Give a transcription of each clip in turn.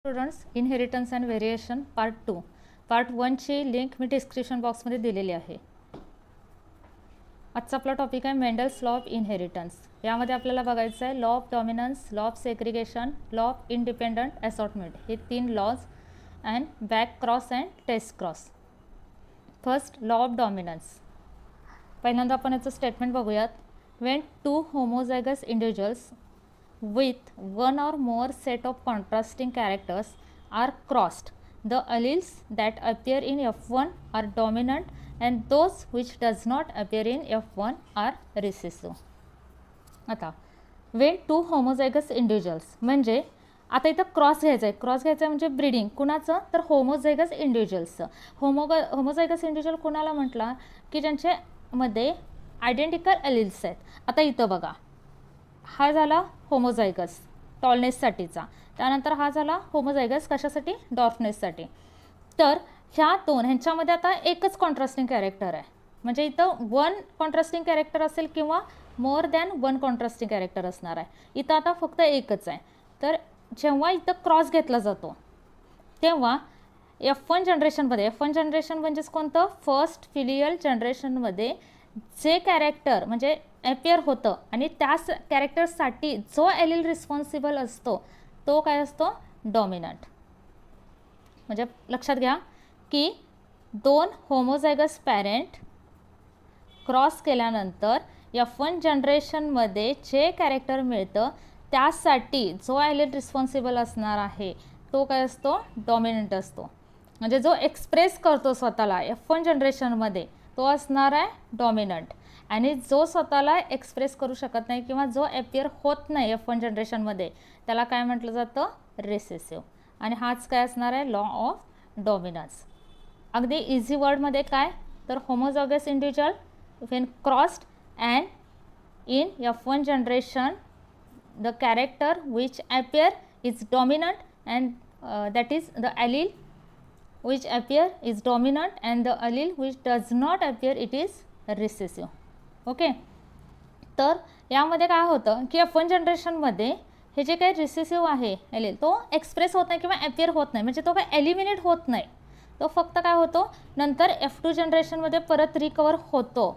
Students, inheritance and variation part 2 part 1 ची link मी description बॉक्समध्ये दिलेली आहे. आजचा आपला टॉपिक आहे मेंडल्स लॉ ऑफ इनहेरिटन्स. यामध्ये आपल्याला बघायचं आहे law of dominance, law of segregation, law of independent assortment, हे 3 laws and back cross and test cross. First law of dominance. पहिल्यांदा आपण याचं स्टेटमेंट बघूयात. When 2 homozygous individuals with one or more set of contrasting characters are crossed, the alleles that appear in F1 are dominant and those which does not appear in F1 are recessive. आता when 2 homozygous individuals म्हणजे आता इथं cross घ्यायचं आहे. Cross घ्यायचं आहे म्हणजे breeding कुणाचं, तर होमोझायगस इंडिव्हिज्युअल्सचं. होमोझायगस इंडिव्हिज्युअल कुणाला म्हटला की ज्यांच्यामध्ये आयडेंटिकल अलिल्स आहेत. आता इथं बघा, हा झाला होमोझायगस टॉलनेससाठीचा, त्यानंतर हा झाला होमोझायगस कशासाठी, डॉर्फनेससाठी. तर ह्यांच्यामध्ये आता एकच कॉन्ट्रास्टिंग कॅरेक्टर आहे. म्हणजे इथं 1 कॉन्ट्रास्टिंग कॅरेक्टर असेल किंवा मोर दॅन 1 कॉन्ट्रास्टिंग कॅरेक्टर असणार आहे. इथं आता फक्त एकच आहे. तर जेव्हा इथं क्रॉस घेतला जातो तेव्हा F1 जनरेशनमध्ये, F1 जनरेशन म्हणजेच कोणतं, फर्स्ट फिलियल जनरेशनमध्ये जे कॅरेक्टर म्हणजे ॲपियर होतं आणि त्याच कॅरेक्टरसाठी जो एलिल रिस्पॉन्सिबल असतो तो काय असतो, डॉमिनंट. म्हणजे लक्षात घ्या की 2 होमोझायगस पॅरेंट क्रॉस केल्यानंतर F1 जनरेशनमध्ये जे कॅरेक्टर मिळतं त्यासाठी जो एलिल रिस्पॉन्सिबल असणार आहे तो काय असतो, डॉमिनंट असतो. म्हणजे जो एक्सप्रेस करतो स्वतःला F1 जनरेशनमध्ये तो असणार आहे डॉमिनंट, आणि जो स्वतःला एक्सप्रेस करू शकत नाही किंवा जो ॲपियर होत नाही F1 जनरेशनमध्ये त्याला काय म्हटलं जातं, रेसेसिव्ह. आणि हाच काय असणार आहे, लॉ ऑफ डॉमिनन्स. अगदी इझी वर्डमध्ये काय, तर homozygous individual when crossed and in F1 generation the character which appear is dominant and that is the allele which appear is dominant and the allele which does not appear it is recessive. Okay, तर यामध्ये काय होतं की F1 जनरेशनमध्ये हे जे काही recessive आहे एलिल तो एक्सप्रेस होत नाही किंवा ॲपियर होत नाही, म्हणजे तो काय एलिमिनेट होत नाही. तो फक्त काय होतो नंतर F2 जनरेशनमध्ये परत रिकवर होतो.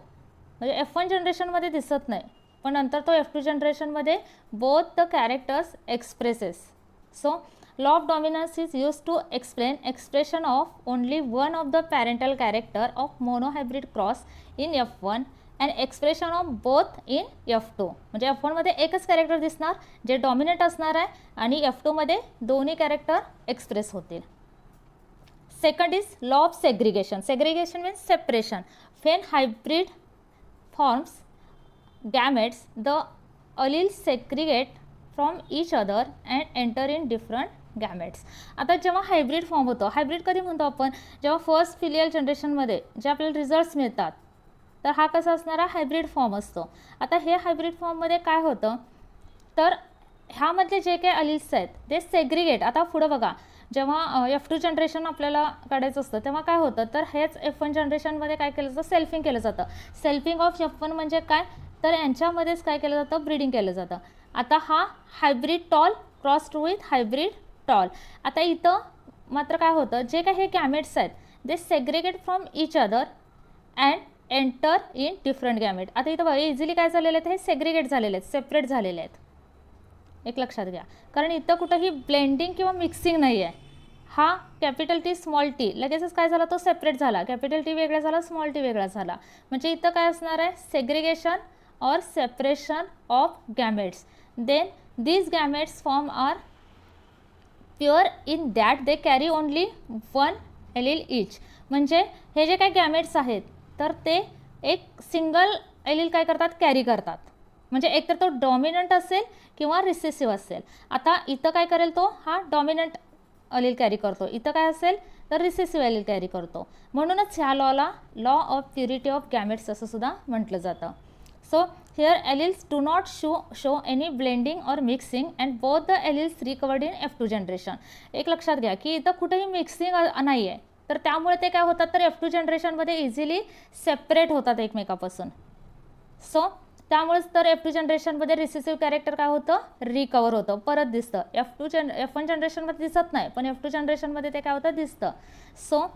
म्हणजे F1 जनरेशनमध्ये दिसत नाही पण नंतर तो F2 जनरेशनमध्ये both the characters expresses. So law of dominance is used to explain expression of only one of the parental character of monohybrid cross in F1 and expression of both in F2. म्हणजे F1 मध्ये एकच character दिसणार जे dominate असणार आहे आणि F2 मध्ये दोन्ही कॅरेक्टर एक्सप्रेस होतील. Second is law of segregation. Segregation means separation. When hybrid forms gametes the alleles segregate from each other and enter in different gametes. आता जेव्हा हायब्रिड फॉर्म होतो, हायब्रिड कधी म्हणतो आपण, जेव्हा फर्स्ट फिलियल जनरेशनमध्ये जे आपल्याला रिझल्ट्स मिळतात तर हा कसा असणारा हायब्रिड फॉर्म असतो. आता हे हायब्रिड फॉर्ममध्ये काय होतं, तर ह्यामधले जे काही अलिल्स आहेत ते सेग्रिगेट. आता पुढं बघा, जेव्हा F2 जनरेशन आपल्याला काढायचं असतं तेव्हा काय होतं, तर हेच F1 जनरेशनमध्ये काय केलं जातं, सेल्फिंग केलं जातं. सेल्फिंग ऑफ F1 म्हणजे काय, तर यांच्यामध्येच काय केलं जातं, ब्रीडिंग केलं जातं. आता हा hybrid tall crossed with hybrid tall. आता इथं मात्र काय होतं, जे काही हे गॅमेट्स आहेत they segregate from each other and enter in different gamete. आता इथं बघा इझिली काय झालेले आहेत, हे सेग्रिगेट झालेले आहेत, सेपरेट झालेले आहेत. एक लक्षात घ्या, कारण इथं कुठंही ब्लेंडिंग किंवा मिक्सिंग नाही आहे. हा कॅपिटल टी स्मॉल टी लगेचच काय झाला, तो सेपरेट झाला. कॅपिटल टी वेगळा झाला, स्मॉल टी वेगळा झाला. म्हणजे इथं काय असणार आहे, segregation or separation of gametes. Then these gametes form are pure in that they carry only one allele each. म्हणजे हे जे काही गॅमेट्स आहेत तर ते एक सिंगल एलिल काय करतात, कॅरी करतात. म्हणजे एकतर तो डॉमिनंट असेल किंवा रिसेसिव्ह असेल. आता इथं काय करेल, तो हा डॉमिनंट एलिल कॅरी करतो, इथं काय असेल तर रिसेसिव्ह एलिल कॅरी करतो. म्हणूनच ह्या लॉला law of purity of gametes असं सुद्धा म्हटलं जातं. So here alleles do not show any blending or mixing and both the alleles recovered in F2 generation. एक लक्षात घ्या की इथं कुठेही मिक्सिंग नाही आहे, तर त्यामुळे ते काय होतात, तर F2 जनरेशनमध्ये इझिली सेपरेट होतात एकमेकापासून. सो त्यामुळेच तर F2 जनरेशनमध्ये रिसेसिव्ह कॅरेक्टर काय होतं, रिकवर होतं, परत दिसतं. F1 जनरेशनमध्ये दिसत नाही, पण F2 जनरेशनमध्ये ते काय होतं, दिसतं. सो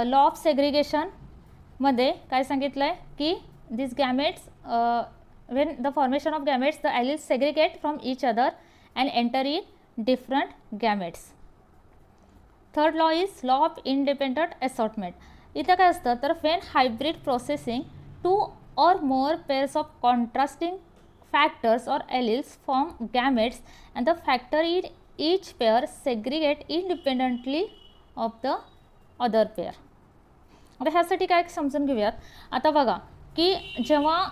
लॉ ऑफ सेग्रिगेशनमध्ये काय सांगितलं आहे की दिस gametes when the formation of gametes the alleles segregate from each other and enter in different gametes. Third law is law of independent assortment. इथं काय असतं तर when hybrid processing two or more pairs of contrasting factors or alleles form gametes and the factor in each pair segregate independently of the other pair. आता ह्यासाठी काय समजून घेऊयात. आता बघा की जेव्हा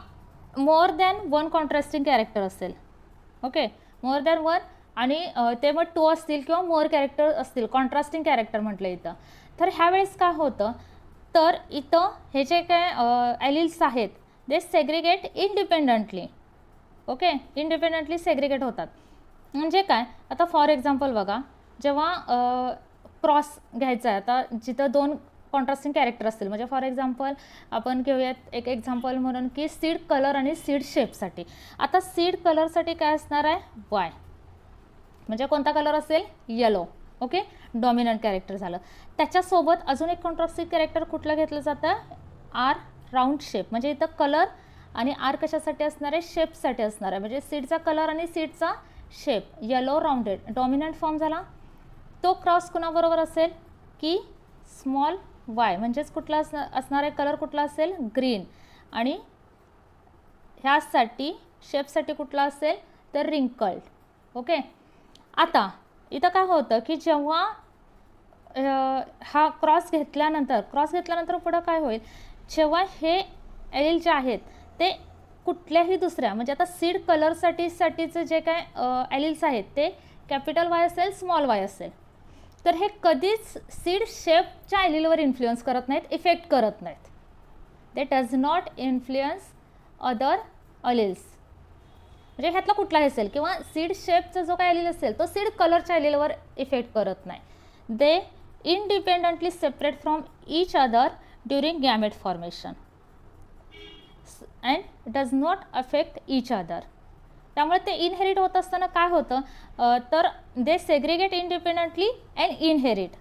more than one contrasting character असेल, ओके, मोर दॅन वन आणि ते मग 2 असतील किंवा मोर कॅरेक्टर असतील, कॉन्ट्रास्टिंग कॅरेक्टर म्हटलं इथं, तर ह्यावेळेस काय होतं तर इथं हे जे काय ॲलिल्स आहेत they segregate independently, okay, independently segregate होतात. म्हणजे काय, आता फॉर एक्झाम्पल बघा, जेव्हा क्रॉस घ्यायचा आहे, आता जिथं 2 कॉन्ट्रास्टिंग कॅरेक्टर असतील, म्हणजे फॉर एक्झाम्पल आपण घेऊयात एक एक्झाम्पल म्हणून की सीड कलर आणि सीड शेपसाठी. आता सीड कलरसाठी काय असणार आहे, वाय, म्हणजे कोणता कलर असेल, येलो, ओके, डॉमिनंट कॅरेक्टर झालं. त्याच्यासोबत अजून एक कॉन्ट्रास्टिंग कॅरेक्टर कुठलं घेतलं जातं, आर, राऊंड शेप, म्हणजे इथं कलर आणि आर कशासाठी असणार आहे, शेपसाठी असणार आहे, म्हणजे सीडचा कलर आणि सीडचा shape, yellow rounded, dominant form झाला. तो क्रॉस कुणाबरोबर असेल की स्मॉल वाय, म्हणजेच कुठला असणार आहे कलर, कुठला असेल, ग्रीन, आणि ह्यासाठी शेपसाठी कुठला असेल तर रिंकल्ड, ओके. आता इथं काय होतं की जेव्हा हा क्रॉस घेतल्यानंतर पुढं काय होईल, जेव्हा हे एलिल जे आहेत ते कुठल्याही दुसऱ्या, म्हणजे आता सीड कलरसाठीचं जे काय एलिल्स आहेत ते कॅपिटल वाय असेल, स्मॉल वाय असेल, तर हे कधीच सीड शेपच्या एलिलवर इन्फ्लुअन्स करत नाहीत, इफेक्ट करत नाहीत. They does not influence other alleles, म्हणजे ह्यातला कुठलाही असेल किंवा सीड शेपचा जो काय एलिल असेल तो सीड कलरच्या एलिलवर इफेक्ट करत नाही. They independently separate from each other during gamete formation and does not affect each other. त्यामुळे ते इनहेरिट होत असताना काय होतं तर they segregate independently and inherit,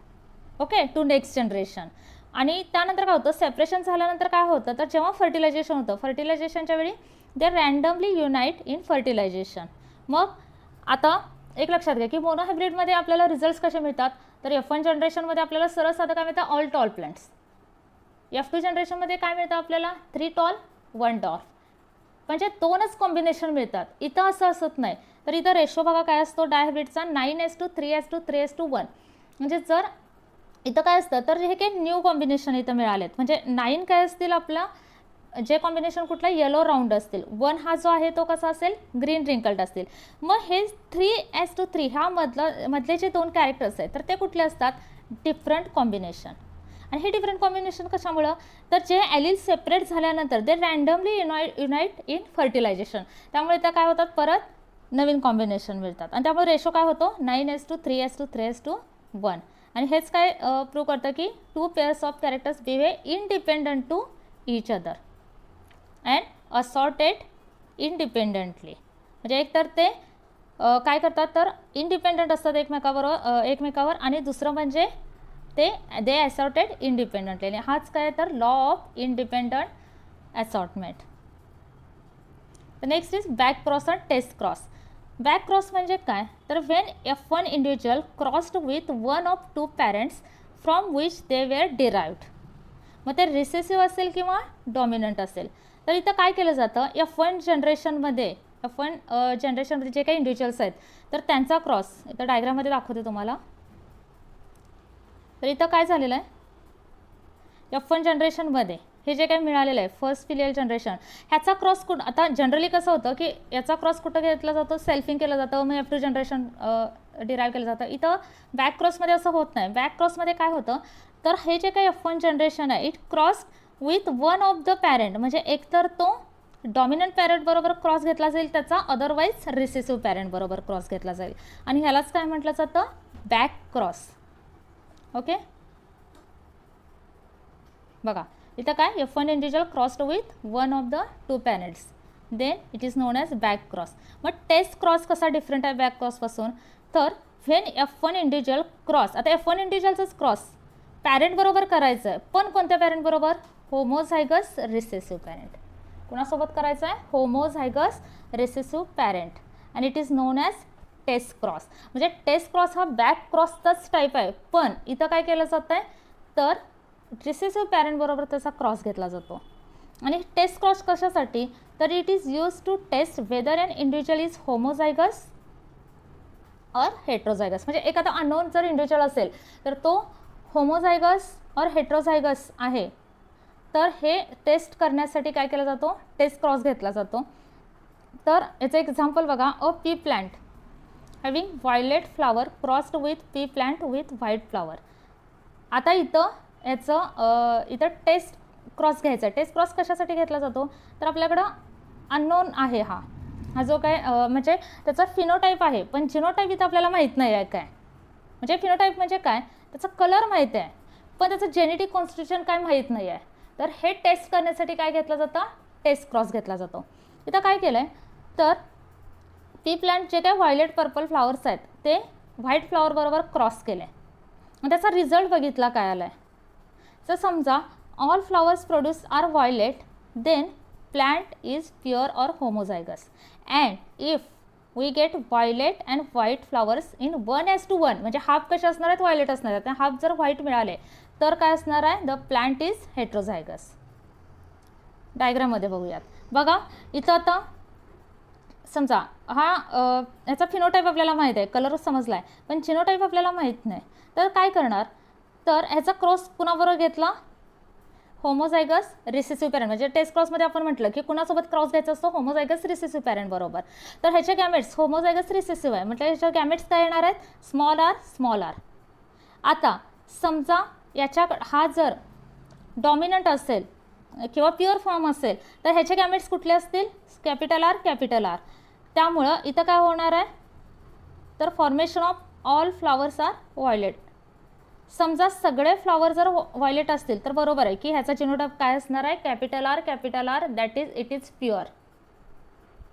okay, to next generation. आणि त्यानंतर काय होतं, सेपरेशन झाल्यानंतर काय होतं तर जेव्हा फर्टिलायझेशन होतं, फर्टिलायझेशनच्या वेळी दे रँडमली युनाईट इन फर्टिलायझेशन. मग आता एक लक्षात घ्या की मोनोहायब्रिडमध्ये आपल्याला रिझल्ट्स कसे मिळतात तर F1 जनरेशनमध्ये आपल्याला सरळ साधं काय मिळतं, ऑल टॉल प्लांट्स. F2 जनरेशनमध्ये काय मिळतं आपल्याला, 3 टॉल 1 डॉर्फ, म्हणजे 2च कॉम्बिनेशन मिळतात. इथं असं असत नाही. तर इथं रेशो बघा काय असतो डायहायब्रिडचा, 9:3:3:1, 3:1. म्हणजे जर इथं काय असतं तर हे काही न्यू कॉम्बिनेशन इथं मिळालेत, म्हणजे 9 काय असतील आपला जे कॉम्बिनेशन कुठला येलो राऊंड असतील, 1 हा जो आहे तो कसा असेल, ग्रीन रिंकल्ड असतील. मग हे 3:3 ह्या मधले जे 2 कॅरेक्टर्स आहेत तर ते कुठले असतात, डिफरंट कॉम्बिनेशन. आणि हे डिफरंट कॉम्बिनेशन कशामुळं तर जे ॲलिल सेपरेट झाल्यानंतर ते रँडमली युनाईट इन फर्टिलायझेशन, त्यामुळे त्या काय होतात, परत नवीन कॉम्बिनेशन मिळतात. आणि त्यामुळे रेशो काय होतो, 9:3:3:1. आणि हेच काय प्रूव्ह करतं की 2 pairs of characters behave independent to each other and assorted independently. म्हणजे एक तर ते काय करतात तर इंडिपेंडंट असतात एकमेकावर आणि दुसरं म्हणजे दे असॉर्टेड इंडिपेंडंटली. आणि हाच काय तर law of independent assortment. Next is back cross and test cross. Back cross म्हणजे काय तर when F1 individual crossed with one of 2 parents from which they were derived. मग ते रिसेसिव्ह असेल किंवा डॉमिनंट असेल तर इथं काय केलं जातं, F1 जनरेशनमध्ये जे काही इंडिव्हिज्युअल्स आहेत तर त्यांचा क्रॉस इथं डायग्राममध्ये दाखवते तुम्हाला. तर इथं काय झालेलं आहे, F1 जनरेशनमध्ये हे जे काही मिळालेलं आहे फर्स्ट फिलियल जनरेशन, ह्याचा क्रॉस आता जनरली कसं होतं की याचा क्रॉस कुठं घेतला जातो, सेल्फिंग केलं जातं, मग F2 जनरेशन डिराईव्ह केलं जातं. इथं बॅक क्रॉसमध्ये असं होत नाही. बॅक क्रॉसमध्ये काय होतं तर हे जे काही F1 जनरेशन आहे it cross with one of the parent, म्हणजे एकतर तो डॉमिनंट पॅरेंट बरोबर क्रॉस घेतला जाईल त्याचा, अदरवाईज रिसेसिव्ह पॅरेंट बरोबर क्रॉस घेतला जाईल. आणि ह्यालाच काय म्हटलं जातं, बॅक क्रॉस, ओके. बघा इथं काय F1 individual crossed with one of the 2 parents then it is known as back cross. मग टेस्ट क्रॉस कसा डिफरंट आहे बॅक क्रॉसपासून, तर व्हेन F1 इंडिव्हिज्युअल क्रॉस, आता F1 इंडिव्हिज्युअलचाच क्रॉस पॅरेंट बरोबर करायचं आहे, पण कोणत्या पॅरेंट बरोबर, होमोझायगस रिसेसिव्ह पॅरेंट. कोणासोबत करायचं आहे, homozygous recessive parent, and it is known as test cross. म्हणजे टेस्ट क्रॉस हा बॅक क्रॉसचाच टाईप आहे, पण इथं काय केलं जातं आहे, तर रिसेसिव्ह पॅरेंट बरोबर त्याचा क्रॉस घेतला जातो. आणि टेस्ट क्रॉस कशासाठी, तर it is use to test whether an individual is homozygous or heterozygous. म्हणजे एखादा अननोन जर इंडिव्हिज्युअल असेल तर तो होमोझायगस और हेट्रोझायगस आहे, तर हे टेस्ट करण्यासाठी काय केला जातो, टेस्ट क्रॉस घेतला जातो. तर याचं एक्झाम्पल बघा, a pea plant having violet flower crossed with pea plant with white flower. आता इथं टेस्ट क्रॉस घ्यायचा आहे. टेस्ट क्रॉस कशासाठी घेतला जातो, तर आपल्याकडं अननोन आहे हा जो काय म्हणजे त्याचा फिनोटाईप आहे, पण जिनोटाईप इथं आपल्याला माहीत नाही आहे काय. म्हणजे फिनोटाईप म्हणजे काय, त्याचा कलर माहीत आहे, पण त्याचं जेनेटिक कॉन्स्टिट्यूशन काय माहीत नाही आहे. तर हे टेस्ट करण्यासाठी काय घेतलं जातं, टेस्ट क्रॉस घेतला जातो. इथं काय केलं आहे, तर पी प्लांट जे काय व्हायलेट पर्पल फ्लावर्स आहेत ते व्हाईट फ्लावर बरोबर क्रॉस केले आणि त्याचा रिझल्ट बघितला काय आला आहे. तर समजा all flowers produce are violet, then plant is pure or homozygous, and if we get violet and white flowers in 1:1, म्हणजे हाफ कसे असणार आहेत, व्हायलेट असणार आहेत, आणि हाफ जर व्हाईट मिळाले तर काय असणार आहे, द प्लांट इज हेट्रोझायगस. डायग्राममध्ये बघूयात. बघा इथं आता समजा हा याचा फिनोटाईप आपल्याला माहीत आहे, कलर समजला आहे, पण जिनोटाईप आपल्याला माहीत नाही. तर काय करणार, तर ह्याचा क्रॉस कुणाबरोबर घेतला, होमोझायगस रिसेसिव्ह पॅरेंट. म्हणजे टेस्ट क्रॉसमध्ये आपण म्हटलं की कुणासोबत क्रॉस घ्यायचा असतो, होमोझायगस रिसेसिव्ह पॅरेंट बरोबर. तर ह्याचे गॅमेट्स होमोझायगस रिसेसिव्ह आहे, म्हणजे ह्याच्या गॅमेट्स काय येणार आहेत, स्मॉल आर स्मॉल आर. आता समजा हा जर डॉमिनंट असेल किंवा प्युअर फॉर्म असेल तर ह्याचे गॅमेट्स कुठले असतील, कॅपिटल आर कॅपिटल आर. त्यामुळं इथं काय होणार आहे, तर formation of all flowers are violet. समजा सगळे फ्लॉवर जर व्हायलेट असतील तर बरोबर आहे की ह्याचा जिनोटाईप काय असणार आहे, capital R, that is it is pure.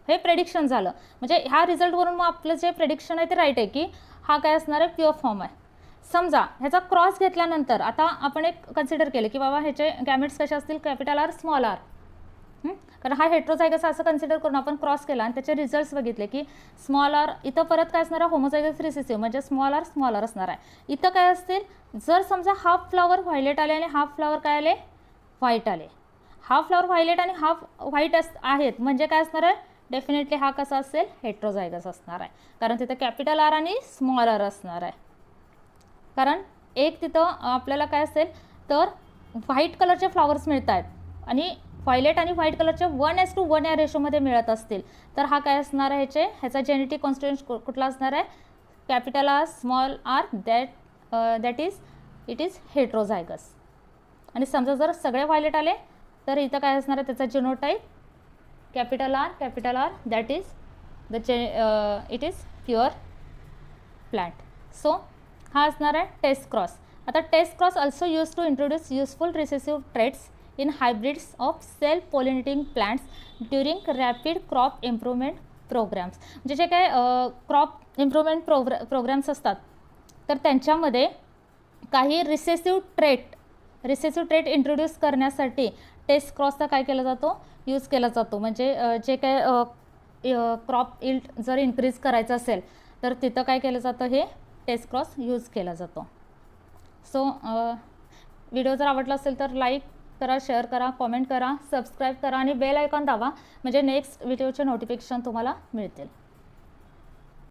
हे प्रेडिक्शन झालं. म्हणजे ह्या रिझल्टवरून मग आपलं जे प्रेडिक्शन आहे ते राईट आहे की हा काय असणार आहे, प्युअर फॉर्म आहे. समजा ह्याचा क्रॉस घेतल्यानंतर आता आपण एक कन्सिडर केले की बाबा ह्याचे गॅमेट्स कसे असतील, कॅपिटल आर स्मॉल आर. कारण हा हेट्रोझायगस असं कन्सिडर करून आपण क्रॉस केला आणि त्याचे रिझल्ट्स बघितले की स्मॉल आर, इथं परत काय असणार आहे, होमोझायगस रिसेसिव्ह, म्हणजे स्मॉल आर असणार आहे. इथं काय असतील, जर समजा हाफ फ्लॉवर व्हायलेट आले आणि हाफ फ्लॉवर काय आले, व्हाईट आले. हाफ फ्लॉवर व्हायलेट आणि हाफ व्हाईट आहेत, म्हणजे काय असणार आहे, डेफिनेटली हा कसा असेल, हेट्रोझायगस असणार आहे. कारण तिथं कॅपिटल आर आणि स्मॉल आर असणार आहे. कारण एक तिथं आपल्याला काय असेल, तर व्हाईट कलरचे फ्लॉवर्स मिळत आहेत आणि व्हायलेट आणि व्हाईट कलरचे 1:1 या रेशोमध्ये मिळत असतील तर हा काय असणार आहे, ह्याचा जेनेटिक कॉन्स्टिट्यूशन कुठला असणार आहे, capital R small R, that is it is heterozygous. आणि समजा जर सगळे व्हायलेट आले तर इथं काय असणार आहे, त्याचा genotype capital R, that is it is pure plant. So हा असणार आहे टेस्ट क्रॉस. आता test cross also use to introduce useful recessive traits in hybrids of self pollinating plants during rapid crop improvement programs. म्हणजे जे काय crop improvement programs असतात तर त्यांच्यामध्ये काही रिसेसिव्ह ट्रेट इंट्रोड्यूस करण्यासाठी टेस्ट क्रॉसचा काय केला जातो, यूज केला जातो. म्हणजे जे काय क्रॉप इल्ड जर इन्क्रीज करायचं असेल तर तिथं काय केलं जातं, हे टेस्ट क्रॉस यूज केला जातो. सो व्हिडिओ जर आवडला असेल तर लाईक करा, शेअर करा, कॉमेंट करा, सबस्क्राईब करा आणि बेल आयकॉन दाबा, म्हणजे नेक्स्ट व्हिडिओचे नोटिफिकेशन तुम्हाला मिळतील.